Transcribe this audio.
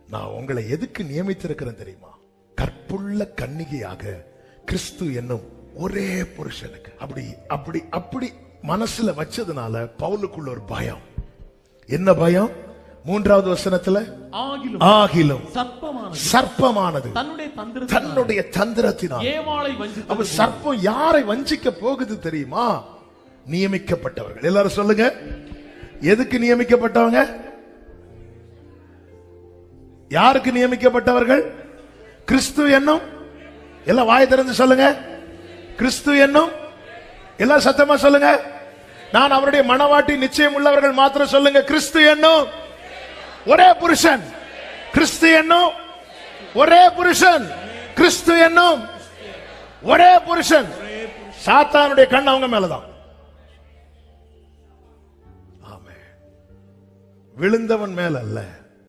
நான் உங்களை எதுக்கு நியமித்திருக்கிறேன் தெரியுமா? கற்புள்ள கன்னிகையாக கிறிஸ்து என்னும் ஒரே புருஷனுக்கு. அப்படி அப்படி அப்படி மனசுல வச்சதுனால பவுலுக்குள்ள ஒரு பயம். என்ன பயம்? 3வது வசனத்துல ஆகிலும் சர்ப்பமானது தன்னுடைய தந்திரத்தினால் அப்ப சர்ப்பம் யாரை வஞ்சிக்க போகுது தெரியுமா? நியமிக்கப்பட்டவர்கள். எல்லாரும் சொல்லுங்க, எதுக்கு நியமிக்கப்பட்டவங்க? யாருக்கு நியமிக்கப்பட்டவர்கள்? கிறிஸ்து என்னும், எல்லாம் வாய் திறந்து சொல்லுங்க, கிறிஸ்து என்னும். எல்லாம் சத்தமா சொல்லுங்க. நான் அவருடைய மனவாட்டி நிச்சயம் உள்ளவர்கள் மாத்திரம் சொல்லுங்க. கிறிஸ்து என்னும் ஒரே புருஷன். கிறிஸ்து என்னும் ஒரே புருஷன். கிறிஸ்து என்னும் ஒரே புருஷன். சாத்தானுடைய கண் அவங்க மேலதான். ஆமென். விழுந்தவன் மேல அல்ல,